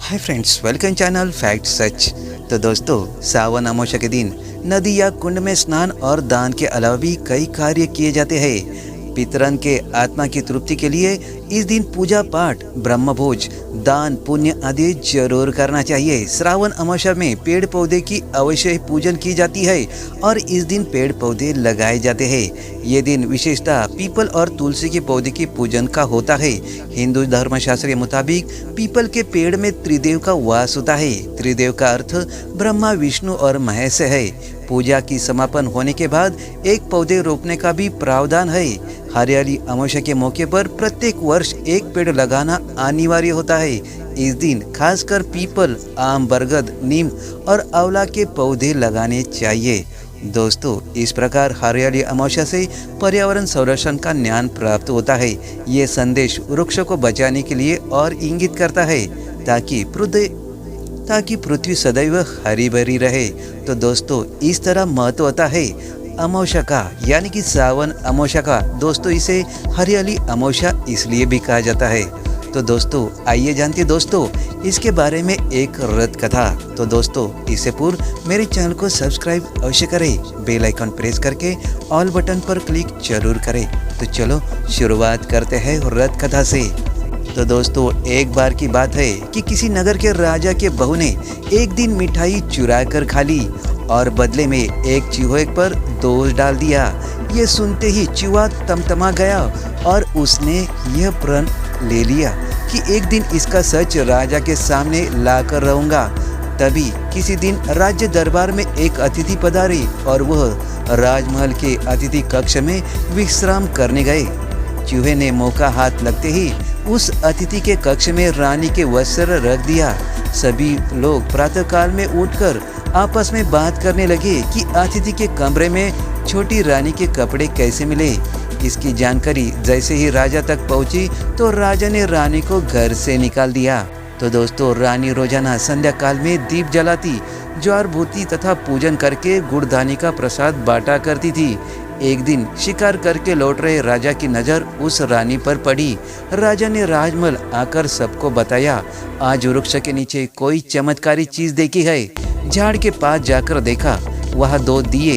हाय friends, welcome channel fact सच। तो दोस्तों, सावन अमावस्या के दिन नदी या कुंड में स्नान और दान के अलावा भी कई कार्य किए जाते हैं। पितरन के आत्मा की तृप्ति के लिए इस दिन पूजा पाठ, ब्रह्मभोज, दान पुण्य आदि जरूर करना चाहिए। श्रावण अमावस्या में पेड़ पौधे की अवश्य पूजन की जाती है और इस दिन पेड़ पौधे लगाए जाते हैं। ये दिन विशेषतः पीपल और तुलसी के पौधे की पूजन का होता है। हिंदू धर्मशास्त्र के मुताबिक पीपल के पेड़ में त्रिदेव का वास होता है। त्रिदेव का अर्थ ब्रह्मा, विष्णु और महेश है। पूजा की समापन होने के बाद एक पौधे रोपने का भी प्रावधान है। हरियाली अमावस्या के मौके पर प्रत्येक वर्ष एक पेड़ लगाना अनिवार्य होता है। इस दिन खासकर पीपल, आम, बरगद, नीम और आंवला के पौधे लगाने चाहिए। दोस्तों, इस प्रकार हरियाली अमावस्या से पर्यावरण संरक्षण का ज्ञान प्राप्त होता है। ये संदेश वृक्षों को बचाने के लिए और इंगित करता है ताकि पृथ्वी सदैव हरी भरी रहे। तो दोस्तों, इस तरह महत्व होता है अमावस्या का, यानी कि सावन अमावस्या का। दोस्तों, इसे हरियाली अमावस्या इसलिए भी कहा जाता है। तो दोस्तों, आइए जानते दोस्तों इसके बारे में एक रथ कथा। तो दोस्तों, इससे पूर्व मेरे चैनल को सब्सक्राइब अवश्य करें, बेल आइकन प्रेस करके ऑल बटन पर क्लिक जरूर करें। तो चलो शुरुआत करते हैं रथ कथा से। तो दोस्तों, एक बार की बात है कि किसी नगर के राजा के बहू ने एक दिन मिठाई चुरा कर खा ली और बदले में एक चूहे पर दोष डाल दिया। ये सुनते ही चूहा तमतमा गया और उसने यह प्रण ले लिया कि एक दिन इसका सच राजा के सामने लाकर रहूंगा। तभी किसी दिन राज्य दरबार में एक अतिथि पधारे और वह राजमहल के अतिथि कक्ष में विश्राम करने गए। चूहे ने मौका हाथ लगते ही उस अतिथि के कक्ष में रानी के वस्त्र रख दिया। सभी लोग प्रातःकाल में उठकर आपस में बात करने लगे कि अतिथि के कमरे में छोटी रानी के कपड़े कैसे मिले। इसकी जानकारी जैसे ही राजा तक पहुंची तो राजा ने रानी को घर से निकाल दिया। तो दोस्तों, रानी रोजाना संध्या काल में दीप जलाती, ज्वार भूति तथा पूजन करके गुड़दानी का प्रसाद बांटा करती थी। एक दिन शिकार करके लौट रहे राजा की नजर उस रानी पर पड़ी। राजा ने राजमहल आकर सबको बताया, आज वृक्ष के नीचे कोई चमत्कारी चीज देखी है। झाड़ के पास जाकर देखा, वहाँ दो दिए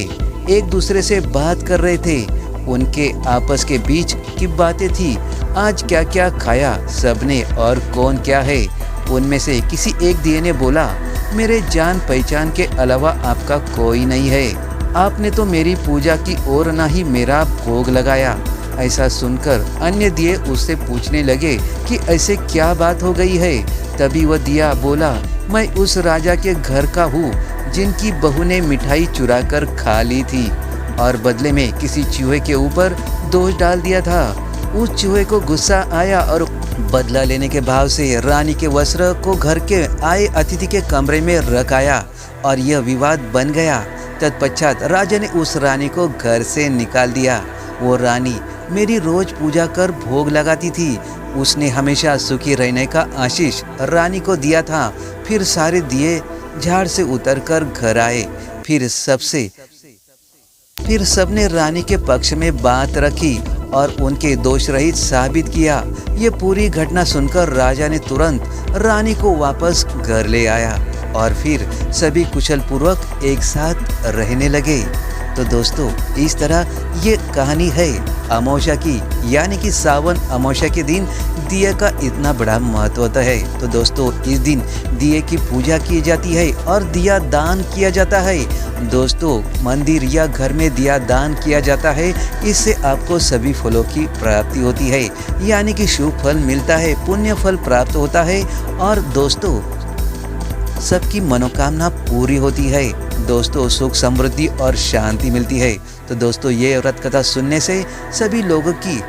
एक दूसरे से बात कर रहे थे। उनके आपस के बीच की बातें थी, आज क्या क्या खाया सबने और कौन क्या है। उनमें से किसी एक दिए ने बोला, मेरे जान पहचान के अलावा आपका कोई नहीं है। आपने तो मेरी पूजा की और ना ही मेरा भोग लगाया। ऐसा सुनकर अन्य दिए उससे पूछने लगे कि ऐसे क्या बात हो गई है। तभी वह दिया बोला, मैं उस राजा के घर का हूँ जिनकी बहू ने मिठाई चुरा कर खा ली थी और बदले में किसी चूहे के ऊपर दोष डाल दिया था। उस चूहे को गुस्सा आया और बदला लेने के भाव से रानी के वस्त्र को घर के आए अतिथि के कमरे में रख आया और यह विवाद बन गया। तत्पश्चात राजा ने उस रानी को घर से निकाल दिया। वो रानी मेरी रोज पूजा कर भोग लगाती थी। उसने हमेशा सुखी रहने का आशीष रानी को दिया था। फिर सारे दिए झाड़ से उतरकर घर आए। फिर सबने रानी के पक्ष में बात रखी और उनके दोष रहित साबित किया। ये पूरी घटना सुनकर राजा ने तुरंत रानी को वापस घर ले आया और फिर सभी कुशल पूर्वक एक साथ रहने लगे। तो दोस्तों, इस तरह ये कहानी है अमावस्या की, यानी कि सावन अमावस्या के दिन दिए का इतना बड़ा महत्व होता है। तो दोस्तों, इस दिन दिए की पूजा की जाती है और दिया दान किया जाता है। दोस्तों, मंदिर या घर में दिया दान किया जाता है। इससे आपको सभी फलों की प्राप्ति होती है, यानी कि शुभ फल मिलता है, पुण्य फल प्राप्त होता है और दोस्तों सबकी मनोकामना पूरी होती है। दोस्तों, सुख, समृद्धि और शांति मिलती है। तो दोस्तों, ये व्रत कथा सुनने से सभी लोगों की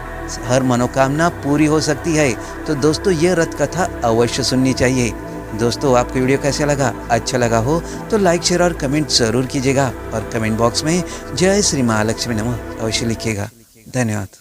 हर मनोकामना पूरी हो सकती है। तो दोस्तों, ये व्रत कथा अवश्य सुननी चाहिए। दोस्तों, आपको वीडियो कैसा लगा? अच्छा लगा हो तो लाइक, शेयर और कमेंट जरूर कीजिएगा और कमेंट बॉक्स में जय श्री महालक्ष्मी नमः अवश्य लिखिएगा। धन्यवाद।